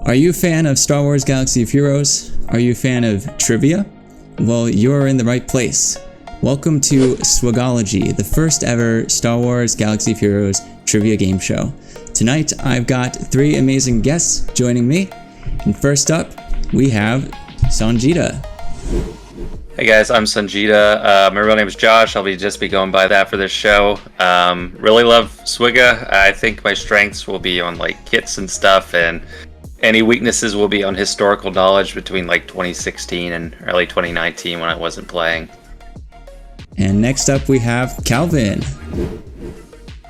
Are you a fan of Star Wars Galaxy of Heroes? Are you a fan of trivia? Well, you're in the right place. Welcome to SWGOHOLOGY, the first ever Star Wars Galaxy of Heroes trivia game show. Tonight, I've got three amazing guests joining me. And first up, we have Sanjita. Hey guys, I'm Sanjita. My real name is Josh. I'll just be going by that for this show. Really love SWGOH. I think my strengths will be on like kits and stuff, and any weaknesses will be on historical knowledge between like 2016 and early 2019 when I wasn't playing. And next up we have Calvin.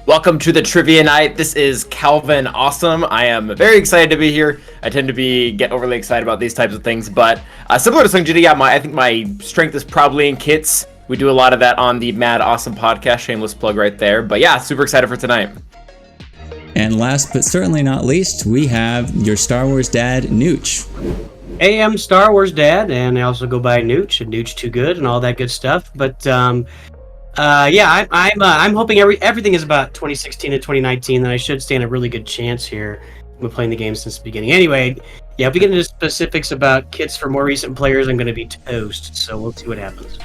Welcome to the trivia night. This is Calvin Awesome. I am very excited to be here. I tend to get overly excited about these types of things, but similar to Sanjita, yeah, I think my strength is probably in kits. We do a lot of that on the Mad Awesome podcast. Shameless plug right there. But yeah, super excited for tonight. And last but certainly not least, we have your Star Wars dad, Nooch. Hey, I'm Star Wars Dad, and I also go by Nooch, and Nooch Too Good, and all that good stuff. But yeah, I'm hoping everything is about 2016 to 2019, and I should stand a really good chance here. I've been playing the game since the beginning. Anyway, yeah, if we get into specifics about kits for more recent players, I'm going to be toast. So we'll see what happens.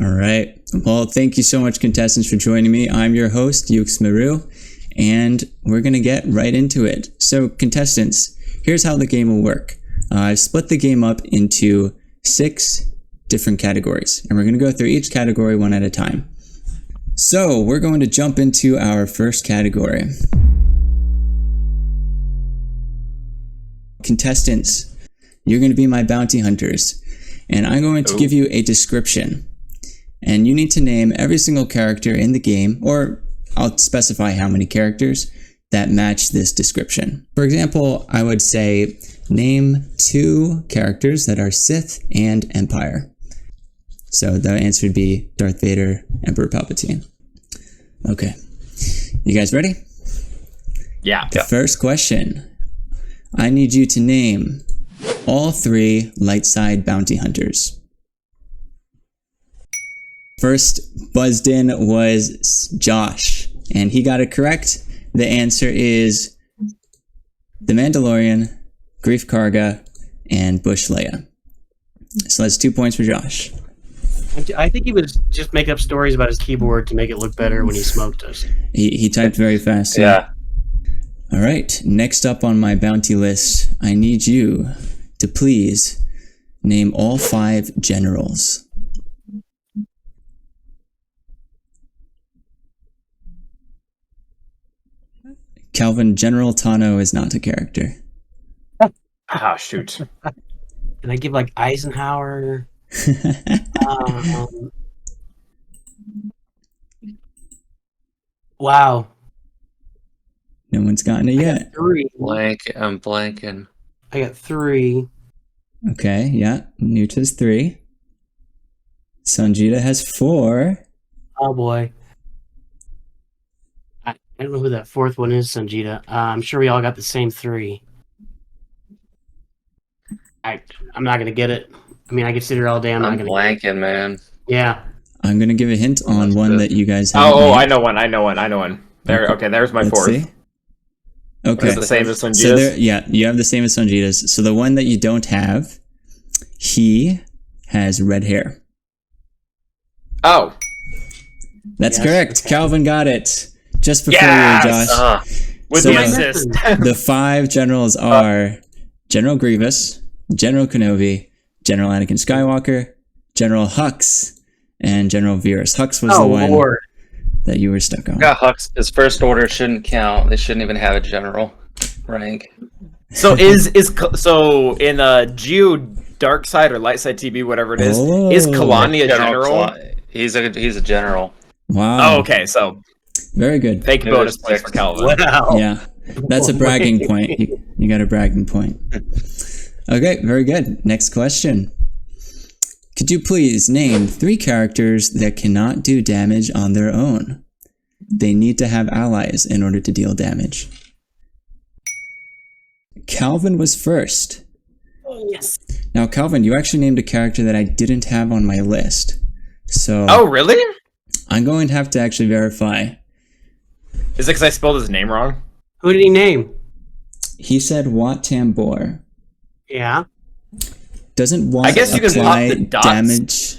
All right. Well, thank you so much, contestants, for joining me. I'm your host, Yukes Maru, and we're going to get right into it. So, contestants, here's how the game will work. I've split the game up into 6 different categories, and we're going to go through each category one at a time. So, we're going to jump into our first category. Contestants, you're going to be my bounty hunters, and I'm going to give you a description, and you need to name every single character in the game, or I'll specify how many characters that match this description. For example, I would say, name 2 characters that are Sith and Empire. So the answer would be Darth Vader, Emperor Palpatine. Okay. You guys ready? Yeah. The first question. I need you to name all 3 light side bounty hunters. First buzzed in was Josh, and he got it correct. The answer is The Mandalorian, Grief Karga, and Bush Leia. So that's 2 points for Josh. I think he was just making up stories about his keyboard to make it look better when he smoked us. He typed very fast. Yeah. All right. Next up on my bounty list, I need you to please name all 5 generals. Calvin, General Tano is not a character. Ah, shoot. Can I give like Eisenhower? Wow. No one's gotten it yet. 3. I'm blanking. I got 3. Okay, yeah. Newt has 3. Sanjita has 4. Oh boy. I don't know who that 4th one is, Sanjita. I'm sure we all got the same 3. I'm not gonna get it. I mean, I can sit here all day. I'm not gonna blanking, man. Yeah. I'm gonna give a hint on one that you guys have. Oh, I know one. There. Okay, there's my 4th. See. Okay. It's the same as Sanjita's. So yeah, you have the same as Sanjita's. So the one that you don't have, he has red hair. Oh. That's Yes, correct. okay. Calvin got it. Just before Yes! you, Josh. With So the assist. the 5 generals are General Grievous, General Kenobi, General Anakin Skywalker, General Hux, and General Virus. Hux was the one Lord. that you were stuck on. Yeah, Hux, his first order shouldn't count. They shouldn't even have a general rank. So so in Geo Dark Side or Light Side TB, whatever it is Kalani a general? He's a general. Wow. Oh, okay. So Very good. fake bonus points for Calvin. Wow. Yeah, that's a bragging point. You got a bragging point. Okay, very good. Next question. Could you please name 3 characters that cannot do damage on their own? They need to have allies in order to deal damage. Calvin was first. Oh, yes. Now, Calvin, you actually named a character that I didn't have on my list. So Oh, really? I'm going to have to actually verify. Is it because I spelled his name wrong? Who did he name? He said Wat Tambor. Yeah. Doesn't Wat I guess you can pop apply the dots. damage?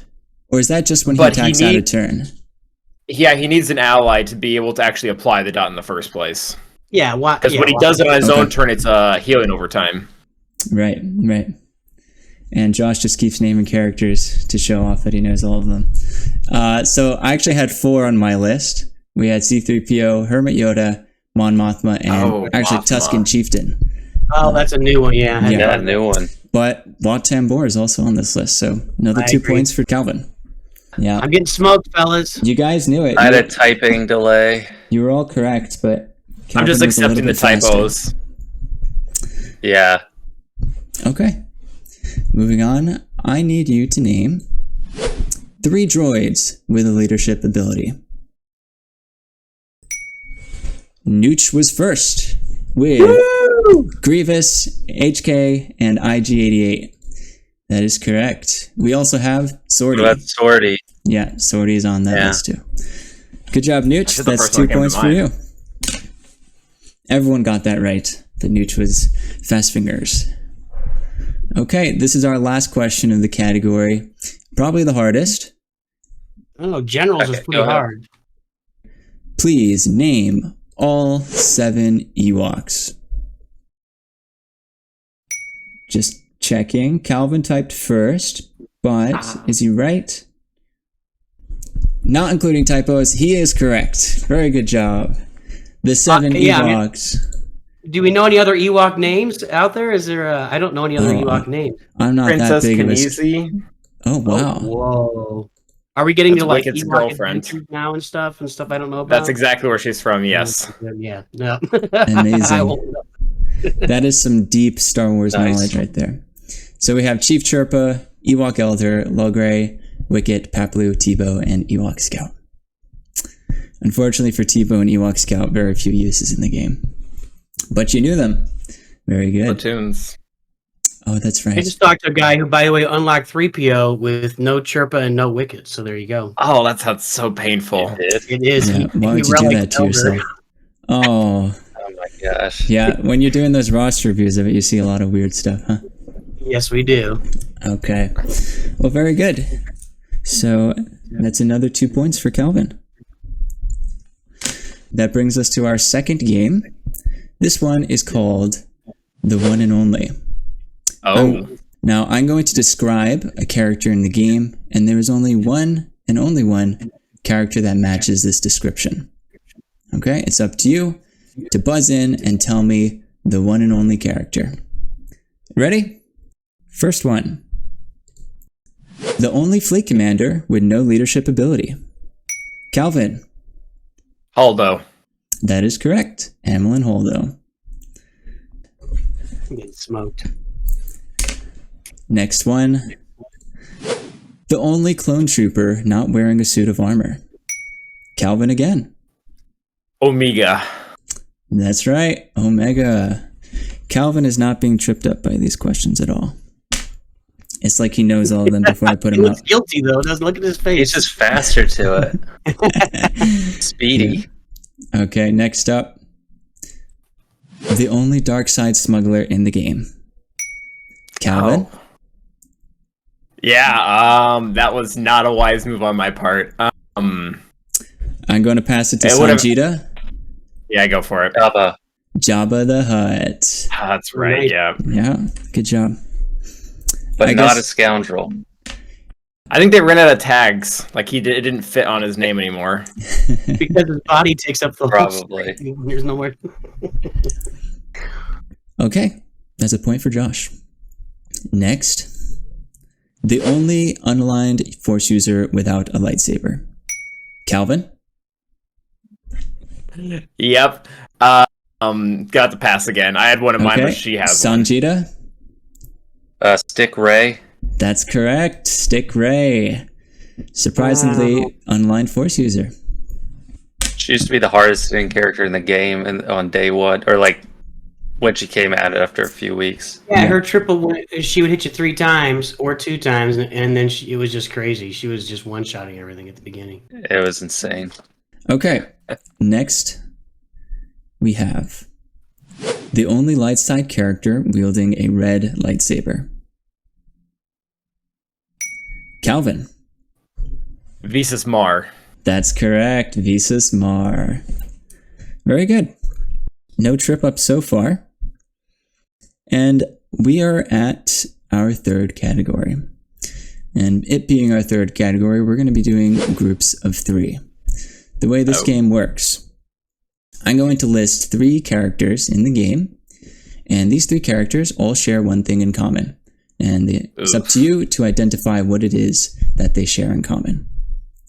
Or is that just when he But he attacks out of turn? Yeah, he needs an ally to be able to actually apply the dot in the first place. Yeah. Because when he does it on his Okay. own turn, it's healing over time. Right. And Josh just keeps naming characters to show off that he knows all of them. So I actually had 4 on my list. We had C-3PO, Hermit Yoda, Mon Mothma, and actually Mothma. Tusken Chieftain. Oh, that's a new one. Yeah. I Yeah, hadn't- new one. But Wat Tambor is also on this list, so another I 2 agree. points for Calvin. Yeah. I'm getting smoked, fellas. You guys knew it. I had a typing delay. You were all correct, but I'm Calvin just was a little accepting the bit faster. typos. Yeah. Okay. Moving on, I need you to name 3 droids with a leadership ability. Nooch was first with Grievous, HK, and IG-88. That is correct. We also have Sortie. What about Sortie? Yeah, Sortie is on that Yeah. list too. Good job, Nooch. the That's first 2 one that came points to for mind. you. Everyone got that right. The Nooch was fast fingers. Okay, this is our last question of the category. Probably the hardest. I don't know. Generals is Okay, pretty go ahead. hard. Please name all 7 Ewoks. Just checking. Calvin typed first, but is he right? Not including typos, he is correct. Very good job. The 7 yeah, I mean- Ewoks. Do we know any other Ewok names out there? Is there? I don't know any other Oh, Ewok names. I'm not Princess that big of a... Kinesi. Oh, wow. Whoa. Are we getting That's to like Wicked's Ewok girlfriend. adventures now and stuff I don't know about? That's exactly where she's from, yes. Yeah. No. Amazing. I won't know. That is some deep Star Wars Nice. knowledge right there. So we have Chief Chirpa, Ewok Elder, Logray, Wicket, Paplu, Tebow, and Ewok Scout. Unfortunately for Tebow and Ewok Scout, very few uses in the game. But you knew them. Very good. Platoons. Oh, that's I right. just talked to a guy who, by the way, unlocked 3PO with no Chirpa and no Wicket. So there you go. Oh, that sounds so painful. It is. Yeah, why would he you do relic that to Elder. yourself? Oh, Oh my gosh. yeah. When you're doing those roster reviews of it, you see a lot of weird stuff, huh? Yes, we do. Okay. Well, very good. So that's another 2 points for Calvin. That brings us to our second game. This one is called The One and Only. Oh. Now, I'm going to describe a character in the game, and there is only one and only one character that matches this description. Okay? It's up to you to buzz in and tell me the one and only character. Ready? First one. The only fleet commander with no leadership ability. Calvin. Holdo. That is correct. Amelin Holdo. I'm getting smoked. Next one. The only clone trooper not wearing a suit of armor. Calvin again. Omega. That's right. Omega. Calvin is not being tripped up by these questions at all. It's like he knows all of them before I put He him looks up. guilty though. Doesn't look at his face. He's just faster to it. Speedy. Okay, next up. The only dark side smuggler in the game. Calvin. Oh. Yeah, that was not a wise move on my part. I'm going to pass it to It would've- Sanjita. Yeah, go for it. Jabba. Jabba the Hutt. Ah, that's right, Nice. yeah. Yeah, good job. But I not guess- a scoundrel. I think they ran out of tags. Like, it didn't fit on his name anymore. because his body takes up the whole Probably. screen. There's nowhere. Okay, that's a point for Josh. Next. The only unaligned force user without a lightsaber. Calvin. Yep. Got to pass again. I had one of mine, but she has one. Sanjita. Stick Ray. That's correct. Stick Ray. Surprisingly, Wow. unaligned force user. She used to be the hardest hitting character in the game and on day one, or like when she came at it after a few weeks. Yeah, Yeah. her triple, she would hit you 3 times or 2 times, and then it was just crazy. She was just one-shotting everything at the beginning. It was insane. Okay, next we have the only light side character wielding a red lightsaber. Calvin. Visas Mar. That's correct. Visas Mar. Very good. No trip up so far. And we are at our third category. And it being our third category, we're going to be doing groups of 3. The way this game works, I'm going to list 3 characters in the game, and these 3 characters all share one thing in common. And it's up to you to identify what it is that they share in common.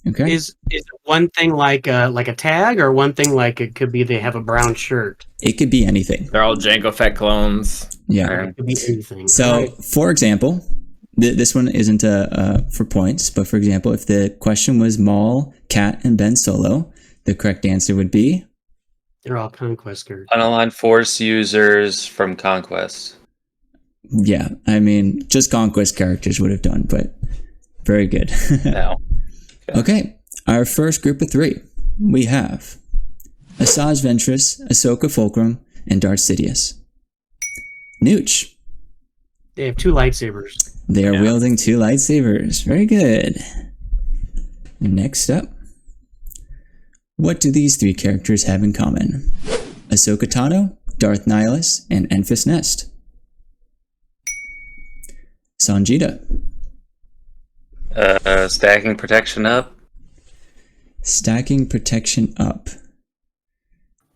Okay? Is it one thing like a tag, or one thing like it could be they have a brown shirt? It could be anything. They're all Jango Fett clones. Yeah. It could be anything. So, for example, this one isn't for points, but for example, if the question was Maul, Cat, and Ben Solo, the correct answer would be? They're all Conquest characters. Unaligned Force users from Conquest. Yeah, I mean, just Conquest characters would have done, but very good. No. Okay, our first group of 3. We have Asajj Ventress, Ahsoka Fulcrum, and Darth Sidious. Nooch. They have 2 lightsabers. They are wielding 2 lightsabers. Very good. Next up. What do these 3 characters have in common? Ahsoka Tano, Darth Nihilus, and Enfys Nest. Sanjita. Stacking protection up. Stacking protection up.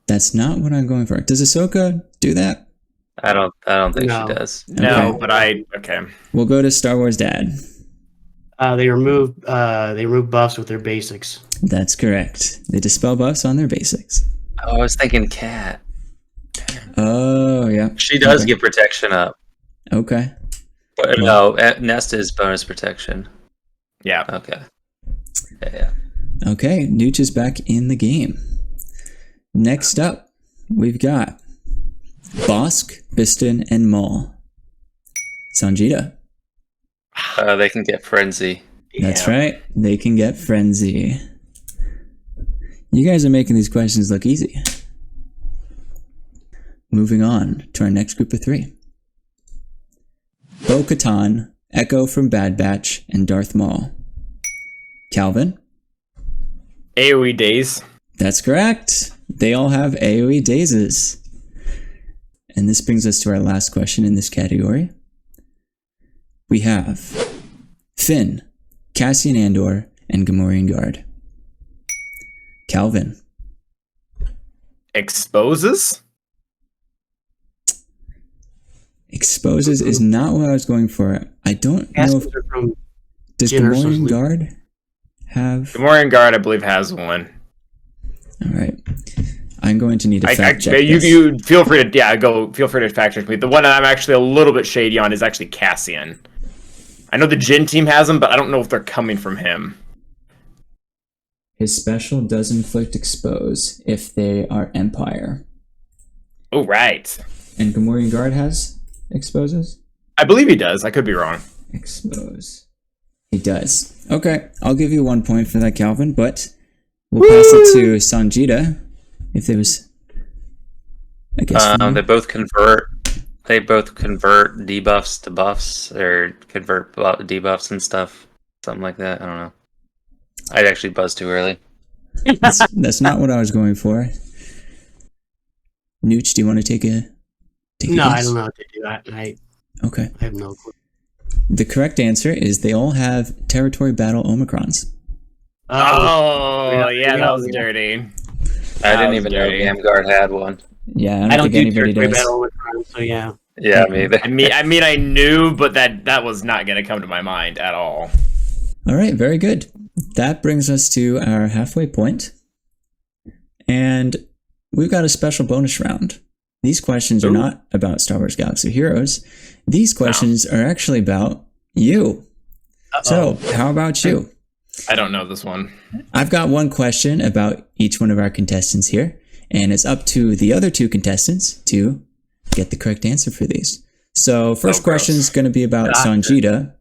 That's not what I'm going for. Does Ahsoka do that? I don't think No. she does. No, Okay. but okay. We'll go to Star Wars Dad. They remove buffs with their basics. That's correct. They dispel buffs on their basics. Oh, I was thinking Cat. Oh, yeah. She does Okay. get protection up. Okay. But no, Nest is bonus protection. Yeah. Okay. Yeah. Okay, Nooch is back in the game. Next up, we've got Bosk, Biston, and Maul. Sanjita. They can get Frenzy. That's right. They can get Frenzy. You guys are making these questions look easy. Moving on to our next group of 3. Bo-Katan, Echo from Bad Batch, and Darth Maul. Calvin. AoE days. That's correct. They all have AoE dazes. And this brings us to our last question in this category. We have Finn, Cassian Andor, and Gamorrean Guard. Calvin. Exposes. Exposes is not what I was going for. I don't know if... Caskets are from Does Generous Gamorrean Sleep. Guard have... Gamorrean Guard, I believe, has one. All right. I'm going to need to fact check you, this. you feel free to feel free to fact check me. The one that I'm actually a little bit shady on is actually Cassian. I know the Jin team has them, but I don't know if they're coming from him. His special does inflict expose if they are Empire. Oh, right. And Gamorrean Guard has exposes? I believe he does. I could be wrong. Expose. He does. Okay, I'll give you 1 point for that, Calvin, but we'll pass it to Sanjita if there was... I guess... They both convert. They both convert debuffs to buffs, or convert debuffs and stuff, something like that. I don't know. I'd actually buzzed too early. that's not what I was going for. Nooch, do you want to take a No, I guess? don't know what they do. I Okay. have no clue. The correct answer is they all have territory battle Omicrons. Oh, yeah, that was dirty. I didn't even know Gamguard had one. Yeah, I don't think do anybody territory does. battle with crime, so yeah. Yeah, me either. I mean, I knew, but that was not going to come to my mind at all. All right, very good. That brings us to our halfway point. And we've got a special bonus round. These questions are not about Star Wars Galaxy of Heroes. These questions are actually about you. Uh-oh. So, how about you? I don't know this one. I've got one question about each one of our contestants here, and it's up to the other 2 contestants to get the correct answer for these. So, first question is going to be about Sanjita.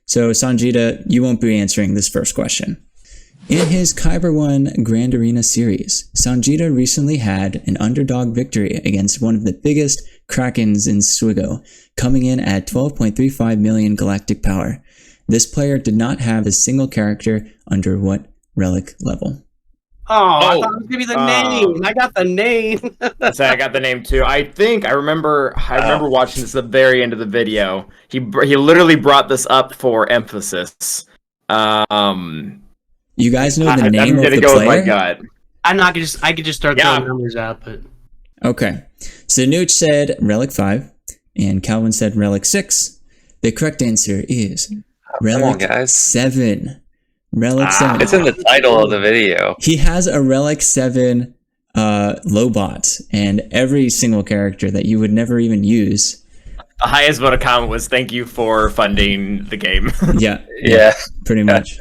So, Sanjita, you won't be answering this first question. In his Kyber 1 Grand Arena series, Sanjita recently had an underdog victory against one of the biggest Krakens in SWGO, coming in at 12.35 million galactic power. This player did not have a single character under what relic level? Oh, I thought it was gonna be the name. I got the name. So I got the name too. I remember watching this at the very end of the video. He literally brought this up for emphasis. You guys know the name of the go player? With my gut. I'm not gonna I could just start throwing numbers out, but okay. So Nooch said relic 5, and Calvin said relic 6. The correct answer is relic 7. Relic 7. It's in the title of the video. He has a relic 7 Lobot, and every single character that you would never even use. The highest vote of comment was "Thank you for funding the game." Yeah, pretty much.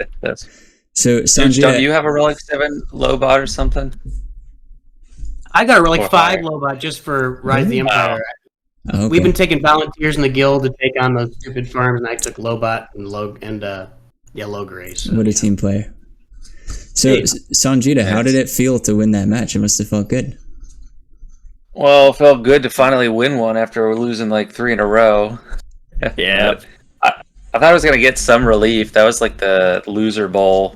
So Sanjay, don't you have a relic 7 Lobot or something? I got a relic 5 Lobot just for Rise of the Empire. Okay. We've been taking volunteers in the guild to take on those stupid farms, and I took Lobot and Low Gray. So, what a team player. So, Sanjita, how did it feel to win that match? It must have felt good. Well, it felt good to finally win one after losing like 3 in a row. Yeah. I thought I was going to get some relief. That was like the loser bowl.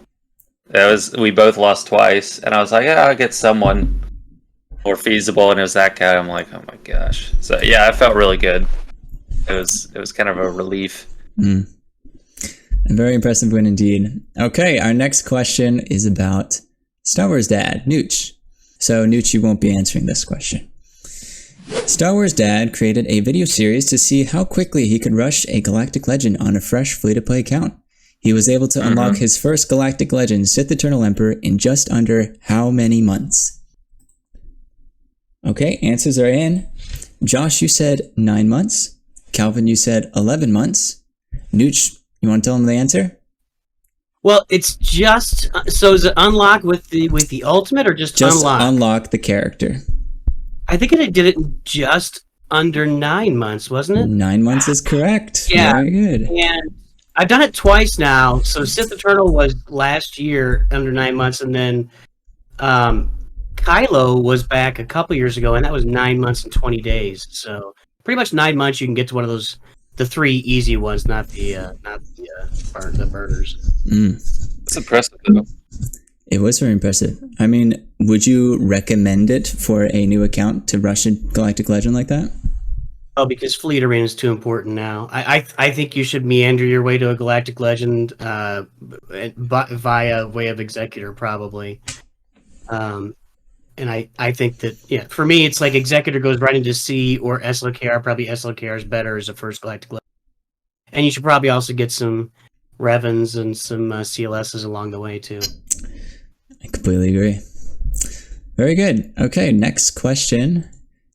We both lost twice, and I was like, yeah, I'll get someone more feasible, and it was that guy. I'm like, oh my gosh. So yeah, I felt really good. It was kind of a relief. A very impressive win indeed. Okay, our next question is about Star Wars Dad, Nooch. So Nooch, you won't be answering this question. Star Wars Dad created a video series to see how quickly he could rush a Galactic Legend on a fresh free-to-play account. He was able to unlock his first Galactic Legend, Sith Eternal Emperor, in just under how many months? Okay, answers are in. Josh, you said 9 months. Calvin, you said 11 months. Nooch, you want to tell him the answer? Well, it's just so is it unlock with the ultimate or just unlock? Just unlock the character. I think it did it in just under 9 months, wasn't it? 9 months is correct. Yeah, very good. And I've done it twice now. So Sith Eternal was last year under 9 months, and then Kylo was back a couple years ago, and that was 9 months and 20 days. So pretty much 9 months you can get to one of those. The 3 easy ones, not the burners. It's impressive, though. It was very impressive. I mean, would you recommend it for a new account to rush a Galactic Legend like that? Oh, because Fleet Arena is too important now. I think you should meander your way to a Galactic Legend via way of Executor, probably. And I think that, for me, it's like Executor goes right into C or SLKR. Probably SLKR is better as a first Galactic Legend. And you should probably also get some Revens and some CLSs along the way, too. I completely agree. Very good. Okay, next question.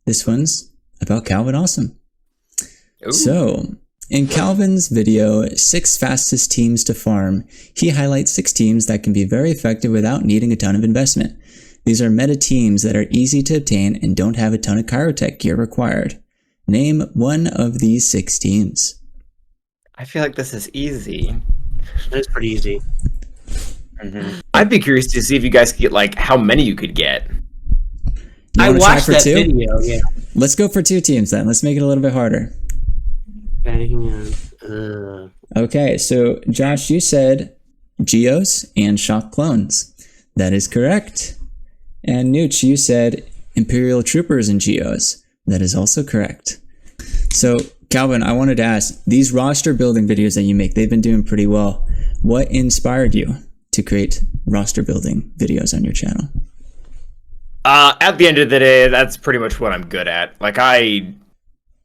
This one's about Calvin Awesome. Ooh. So, in Calvin's video, 6 fastest teams to farm, he highlights 6 teams that can be very effective without needing a ton of investment. These are meta teams that are easy to obtain and don't have a ton of Chirotech gear required. Name one of these 6 teams. I feel like this is easy. That's pretty easy. I'd be curious to see if you guys could get, like, how many you could get. I watched that video, yeah. Let's go for 2 teams then. Let's make it a little bit harder. Okay, hang on. Okay, so Josh, you said Geos and Shock Clones. That is correct. And Nooch, you said Imperial Troopers and Geos. That is also correct. So, Calvin, I wanted to ask, these roster building videos that you make, they've been doing pretty well. What inspired you to create roster building videos on your channel? At the end of the day, that's pretty much what I'm good at. Like,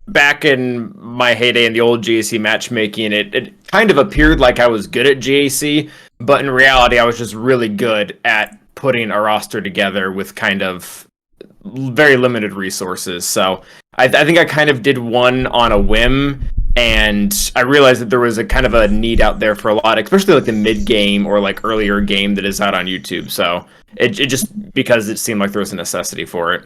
back in my heyday in the old GAC matchmaking, it kind of appeared like I was good at GAC, but in reality, I was just really good at putting a roster together with kind of very limited resources. So I think I kind of did one on a whim, and I realized that there was a kind of a need out there for a lot, especially like the mid game or like earlier game that is out on YouTube. So it just because it seemed like there was a necessity for it.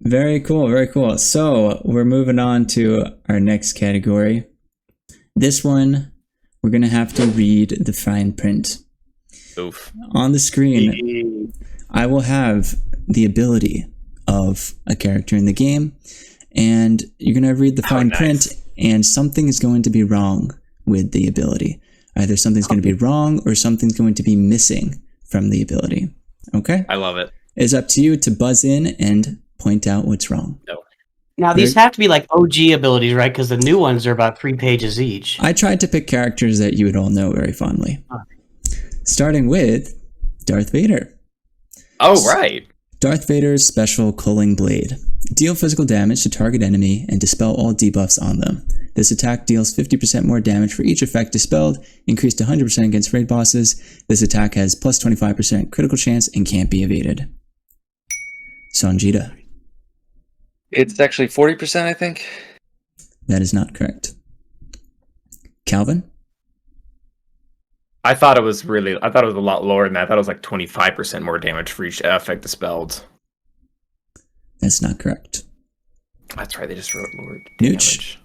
Very cool, very cool. So we're moving on to our next category. This one, we're going to have to read the fine print. Oof. On the screen, I will have the ability of a character in the game, and you're going to read the fine print, and something is going to be wrong with the ability. Either something's going to be wrong or something's going to be missing from the ability. Okay? I love it. It's up to you to buzz in and point out what's wrong. No. Now, these have to be like OG abilities, right? Because the new ones are about 3 pages each. I tried to pick characters that you would all know very fondly. Starting with Darth Vader. Oh, right. Darth Vader's special Culling Blade. Deal physical damage to target enemy and dispel all debuffs on them. This attack deals 50% more damage for each effect dispelled, increased to 100% against raid bosses. This attack has plus 25% critical chance and can't be evaded. Sanjita. It's actually 40%, I think. That is not correct. Calvin? I thought it was a lot lower than that. I thought it was like 25% more damage for each effect dispelled. That's not correct. That's right, they just wrote lower Nooch. damage.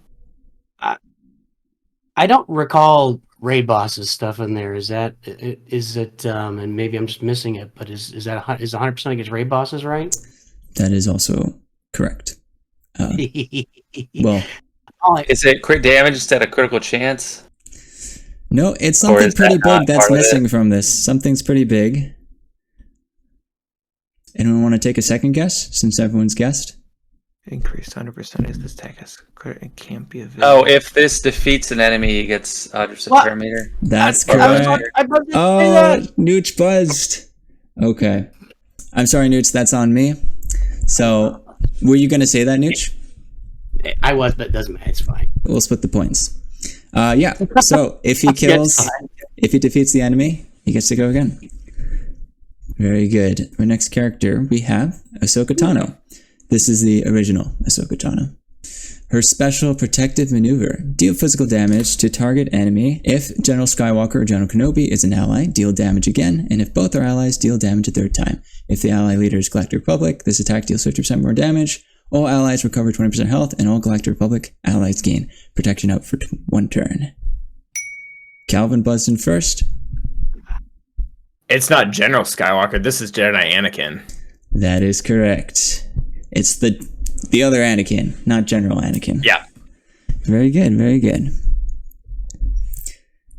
I don't recall raid bosses stuff in there. Is it? And maybe I'm just missing it. But is 100% against raid bosses, right? That is also correct. Well, is it crit damage instead of critical chance? No, it's something pretty big that's missing from this. Something's pretty big. Anyone want to take a second guess since everyone's guessed? Increased 100% as this attack has crit and can't be evaded. Oh, if this defeats an enemy, he gets 100% parameter. That's correct. Nooch buzzed. Okay. I'm sorry, Nooch, that's on me. So, were you going to say that, Nooch? I was, but it doesn't matter. It's fine. We'll split the points. Yeah, so if he kills, if he defeats the enemy, he gets to go again. Very good. Our next character, we have Ahsoka Tano. This is the original Ahsoka Tano. Her special protective maneuver. Deal physical damage to target enemy. If General Skywalker or General Kenobi is an ally, deal damage again. And if both are allies, deal damage a third time. If the ally leader is Galactic Republic, this attack deals 50% more damage. All allies recover 20% health, and all Galactic Republic allies gain protection up for 1 turn. Calvin buzzed in first. It's not General Skywalker. This is Jedi Anakin. That is correct. It's the other Anakin, not General Anakin. Yeah. Very good, very good.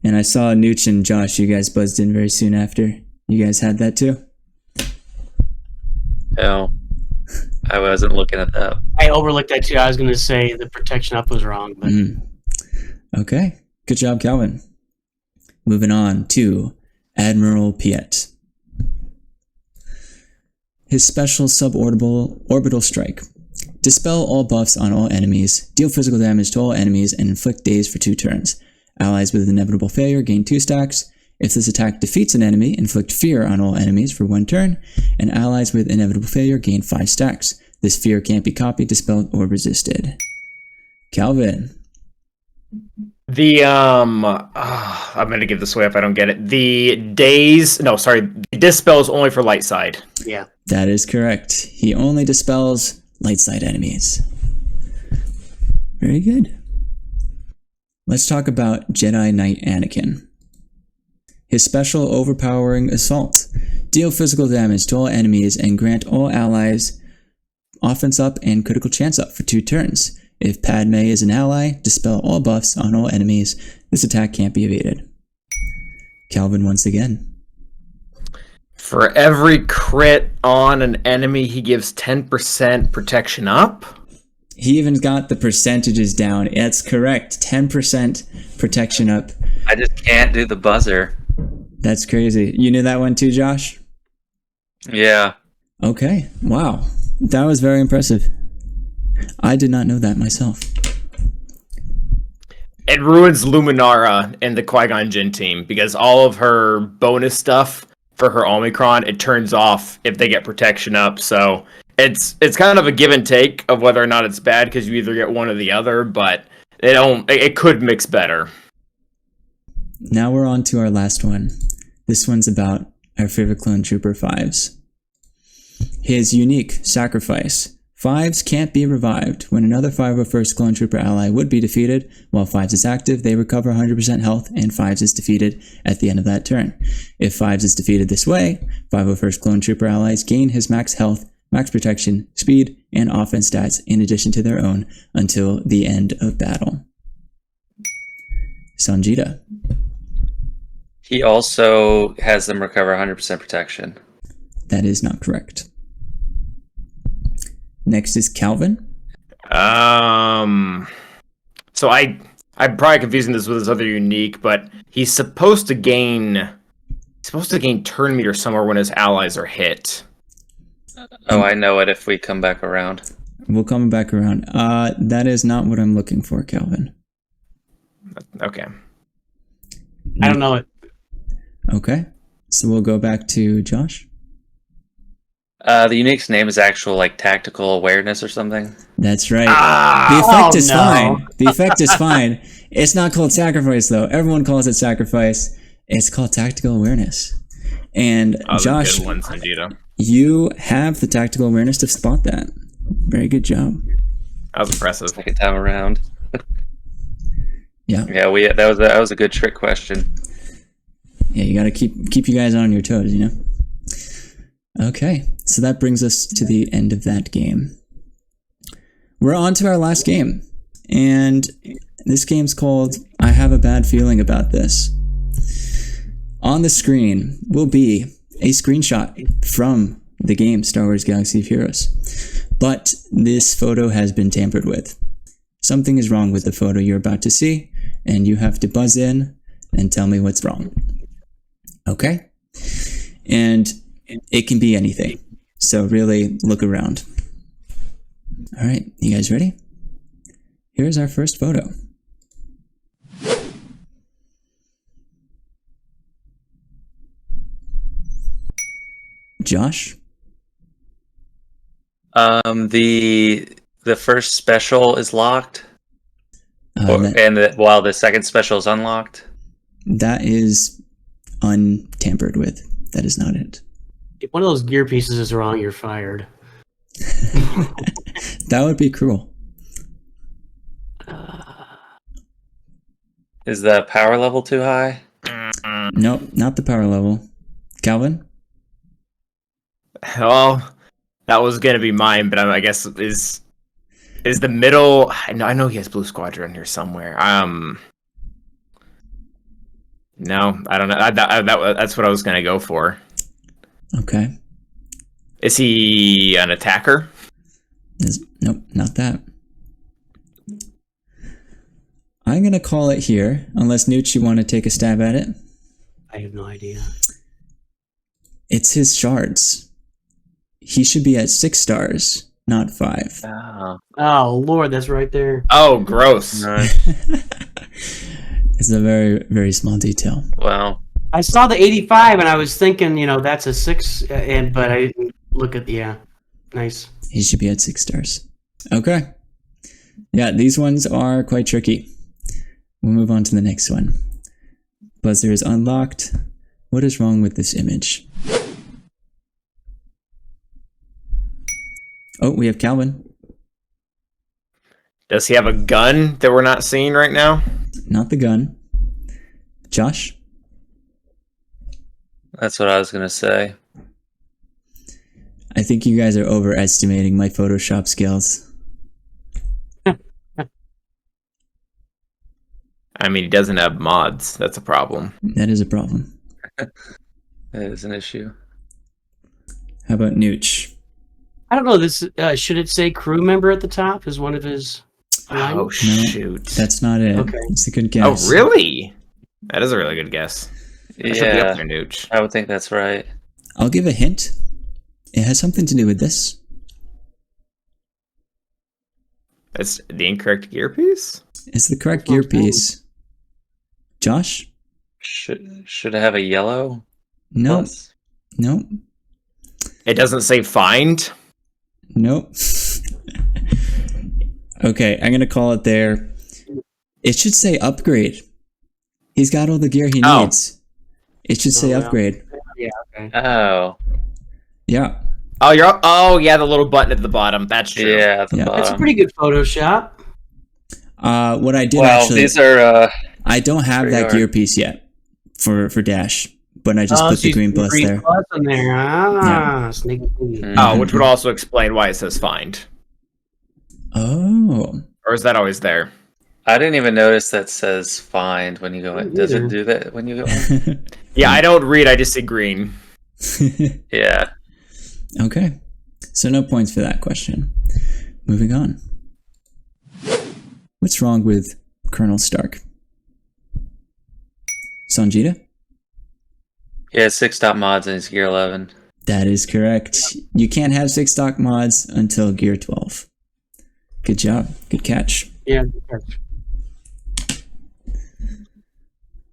And I saw Nooch and Josh, you guys buzzed in very soon after. You guys had that too? No. I wasn't looking at that. I overlooked that too. I was going to say the protection up was wrong. But Okay. Good job, Calvin. Moving on to Admiral Piet. His special suborbital strike. Dispel all buffs on all enemies, deal physical damage to all enemies, and inflict daze for 2 turns. Allies with inevitable failure gain 2 stacks. If this attack defeats an enemy, inflict fear on all enemies for 1 turn, and allies with inevitable failure gain 5 stacks. This fear can't be copied, dispelled, or resisted. Calvin. I'm going to give this away if I don't get it. The dispel is only for light side. Yeah. That is correct. He only dispels light side enemies. Very good. Let's talk about Jedi Knight Anakin. His special overpowering assault. Deal physical damage to all enemies and grant all allies offense up and critical chance up for 2 turns. If Padme is an ally, dispel all buffs on all enemies. This attack can't be evaded. Calvin once again. For every crit on an enemy, he gives 10% protection up. He even got the percentages down. That's correct. 10% protection up. I just can't do the buzzer. That's crazy. You knew that one too, Josh? Yeah. Okay. Wow. That was very impressive. I did not know that myself. It ruins Luminara and the Qui-Gon Jinn team because all of her bonus stuff for her Omicron, it turns off if they get protection up. So it's kind of a give and take of whether or not it's bad because you either get one or the other, but it could mix better. Now we're on to our last one. This one's about our favorite clone trooper 5s. His unique sacrifice. Fives can't be revived. When another 501st Clone Trooper ally would be defeated, while Fives is active, they recover 100% health, and Fives is defeated at the end of that turn. If Fives is defeated this way, 501st Clone Trooper allies gain his max health, max protection, speed, and offense stats in addition to their own until the end of battle. Sanjita. He also has them recover 100% protection. That is not correct. Next is Calvin. So I'm probably confusing this with his other unique, but he's supposed to gain turn meter somewhere when his allies are hit. Oh, I know it if we come back around. We'll come back around. That is not what I'm looking for, Calvin. Okay. I don't know it. Okay. So we'll go back to Josh. The unique's name is actual like tactical awareness or something. That's right. The effect is no. fine. The effect is fine. It's not called sacrifice though. Everyone calls it sacrifice. It's called tactical awareness. And Josh, good one, Sanjita. you have the tactical awareness to spot that. Very good job. That was impressive. Second time around. Yeah. Yeah, that was a good trick question. Yeah, you gotta keep you guys on your toes, you know? Okay, so that brings us to the end of that game. We're on to our last game. And this game's called I Have a Bad Feeling About This. On the screen will be a screenshot from the game Star Wars Galaxy of Heroes. But this photo has been tampered with. Something is wrong with the photo you're about to see, and you have to buzz in and tell me what's wrong. Okay? And it can be anything. So really look around. All right, you guys ready? Here's our first photo. Josh? The first special is locked, while the second special is unlocked. That is untampered with. That is not it. If one of those gear pieces is wrong, you're fired. That would be cruel. Is the power level too high? Nope, not the power level. Calvin? Well, that was gonna be mine, but I guess is the middle. I know he has Blue Squadron here somewhere. No, I don't know. That's what I was gonna go for. Okay. Is he an attacker? Nope, not that. I'm going to call it here, unless Nooch, you want to take a stab at it? I have no idea. It's his shards. He should be at 6 stars, not 5. Oh, Lord, that's right there. Oh, gross. It's a very, very small detail. Well, I saw the 85 and I was thinking, that's a 6, but I didn't look at nice. He should be at 6 stars. Okay. Yeah, these ones are quite tricky. We'll move on to the next one. Buzzer is unlocked. What is wrong with this image? Oh, we have Calvin. Does he have a gun that we're not seeing right now? Not the gun. Josh? that's what I was gonna say. I think you guys are overestimating my Photoshop skills. I mean, he doesn't have mods. That's a problem. That is a problem. That is an issue. How about Nooch? I don't know. This should it say crew member at the top? Is one of his? Oh, shoot. That's not it. Okay. It's a good guess. Oh, really? That is a really good guess. That should be Yeah, up there, Nooch. I would think that's right. I'll give a hint. It has something to do with this. That's the incorrect gear piece? It's the correct gear piece. Josh? Should it have a yellow? No. Plus? Nope. It doesn't say find? Nope. Okay, I'm gonna call it there. It should say upgrade. He's got all the gear he needs. It should say yeah. upgrade. Yeah. Okay. Oh, Yeah. Oh, yeah, the little button at the bottom. That's true. Yeah, at the Yeah. bottom. That's a pretty good Photoshop. What I did Well, actually, these are. I don't have pretty that hard. gear piece yet for Dash, but I just put so the you green see the plus green there. plus in there. Sneaky. Oh, which would also explain why it says find. Oh, Or is that always there? I didn't even notice that says find when you go in. Does it do that when you go in? Yeah, I don't read. I just see green. Yeah. okay. So no points for that question. Moving on. What's wrong with Colonel Stark? Sanjita? He has 6 top mods in his gear 11. That is correct. You can't have 6 stock mods until gear 12. Good job. Good catch. Yeah.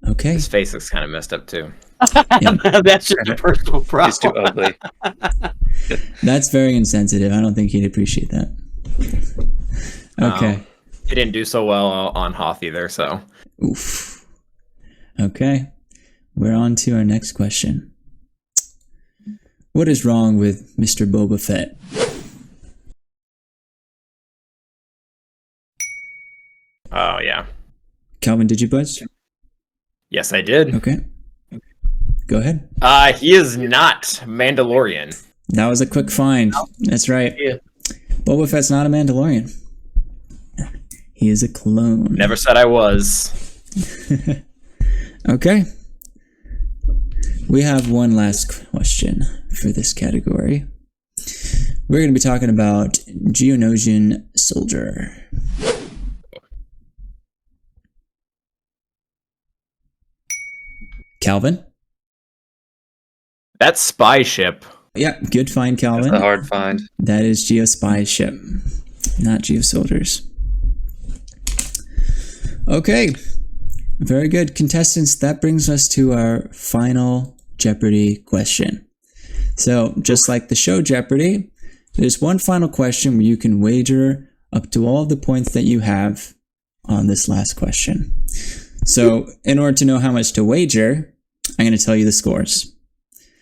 Okay. His face looks kind of messed up too. That's just a personal problem. He's too ugly. That's very insensitive. I don't think he'd appreciate that. Okay. He didn't do so well on Hoth either, so. Oof. Okay. We're on to our next question. What is wrong with Mr. Boba Fett? Oh, yeah. Calvin, did you buzz? Yes, I did. Okay. Go ahead. He is not Mandalorian. That was a quick find. That's right. Yeah. Boba Fett's not a Mandalorian. He is a clone. Never said I was. Okay. We have one last question for this category. We're going to be talking about Geonosian Soldier. Calvin? That's spy ship. Yeah, good find, Calvin. That's a hard find. That is Geospy ship, not Geosoldiers. Okay, very good. Contestants, that brings us to our final Jeopardy question. So, just like the show Jeopardy, there's one final question where you can wager up to all the points that you have on this last question. So, in order to know how much to wager, I'm going to tell you the scores.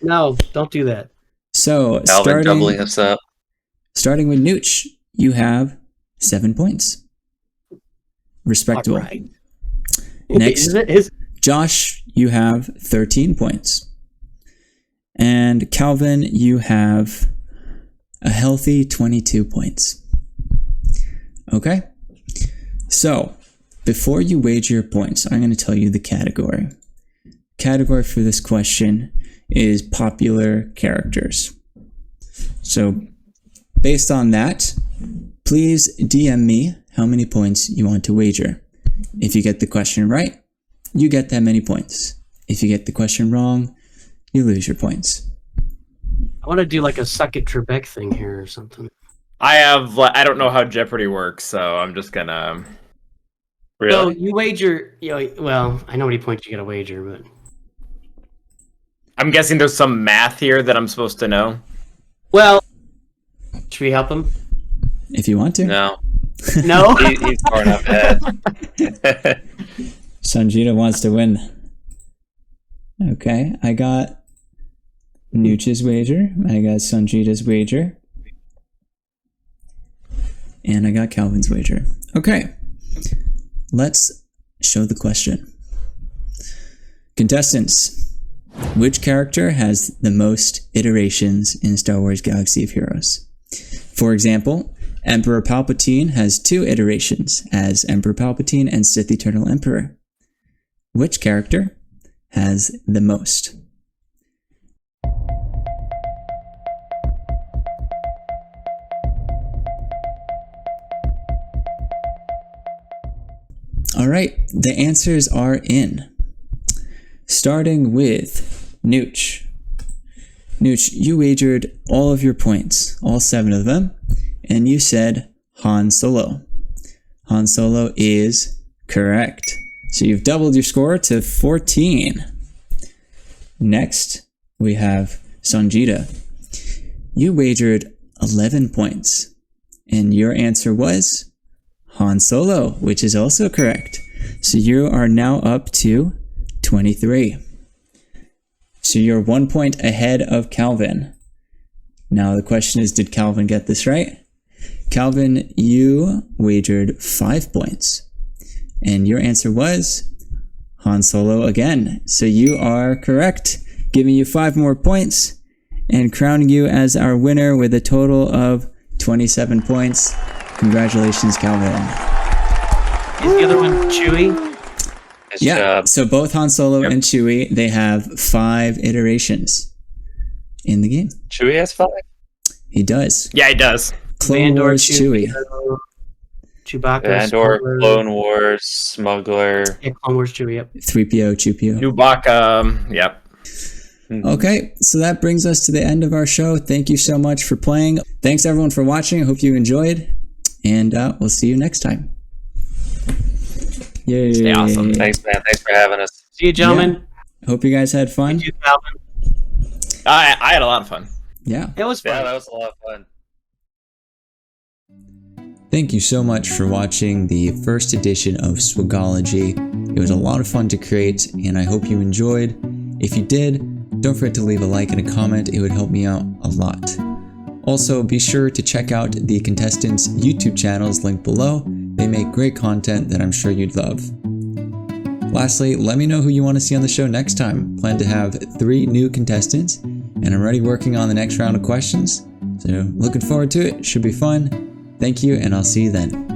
No, don't do that. So, Alvin doubling us up. starting with Nooch, you have 7 points. Respectable. All right. Next, Is Josh, you have 13 points. And Calvin, you have a healthy 22 points. Okay? So, before you wager your points, I'm going to tell you the category. Category for this question is popular characters. So, based on that, please DM me how many points you want to wager. If you get the question right, you get that many points. If you get the question wrong, you lose your points. I want to do like a suck it Trebek thing here or something. I don't know how Jeopardy works, so I'm just gonna. Really? So you wager, well, I know how many points you got to wager, but I'm guessing there's some math here that I'm supposed to know. well, should we help him? If you want to. No. No. He's far enough ahead. Sanjita wants to win. Okay, I got Nooch's wager. I got Sanjita's wager. And I got Calvin's wager. Okay, let's show the question. Contestants, which character has the most iterations in Star Wars Galaxy of Heroes? For example, Emperor Palpatine has 2 iterations as Emperor Palpatine and Sith Eternal Emperor. Which character has the most? All right, the answers are in. Starting with Nooch. Nooch, you wagered all of your points, all 7 of them, and you said Han Solo. Han Solo is correct. So you've doubled your score to 14. Next, we have Sanjita. You wagered 11 points, and your answer was Han Solo, which is also correct. So you are now up to 23. So you're 1 point ahead of Calvin. Now the question is, did Calvin get this right? Calvin, you wagered 5 points. And your answer was Han Solo again. So you are correct, giving you 5 more points and crowning you as our winner with a total of 27 points. Congratulations, Calvin. Is the other one Chewie? Nice Yeah, job. so both Han Solo and Chewie, they have 5 iterations in the game. Chewie has 5? He does. Yeah, it does. Clone Vandor, Wars Chewie. Chewbacca, Vandor, Smuggler. Clone Wars, Smuggler. Yeah, Clone Wars Chewie, yep. 3PO, Chewpio. Chewbacca, yep. Okay, so that brings us to the end of our show. Thank you so much for playing. Thanks everyone for watching. I hope you enjoyed. And we'll see you next time. Yay. Stay awesome. Thanks, man. Thanks for having us. See you, gentlemen. Hope you guys had fun. Thank you, Calvin. I had a lot of fun. Yeah. It was fun. Yeah, that was a lot of fun. Thank you so much for watching the first edition of SWGOHOLOGY. It was a lot of fun to create, and I hope you enjoyed. If you did, don't forget to leave a like and a comment. It would help me out a lot. Also, be sure to check out the contestants' YouTube channels linked below. They make great content that I'm sure you'd love. Lastly, let me know who you want to see on the show next time. Plan to have 3 new contestants, and I'm already working on the next round of questions. So looking forward to it. Should be fun. Thank you, and I'll see you then.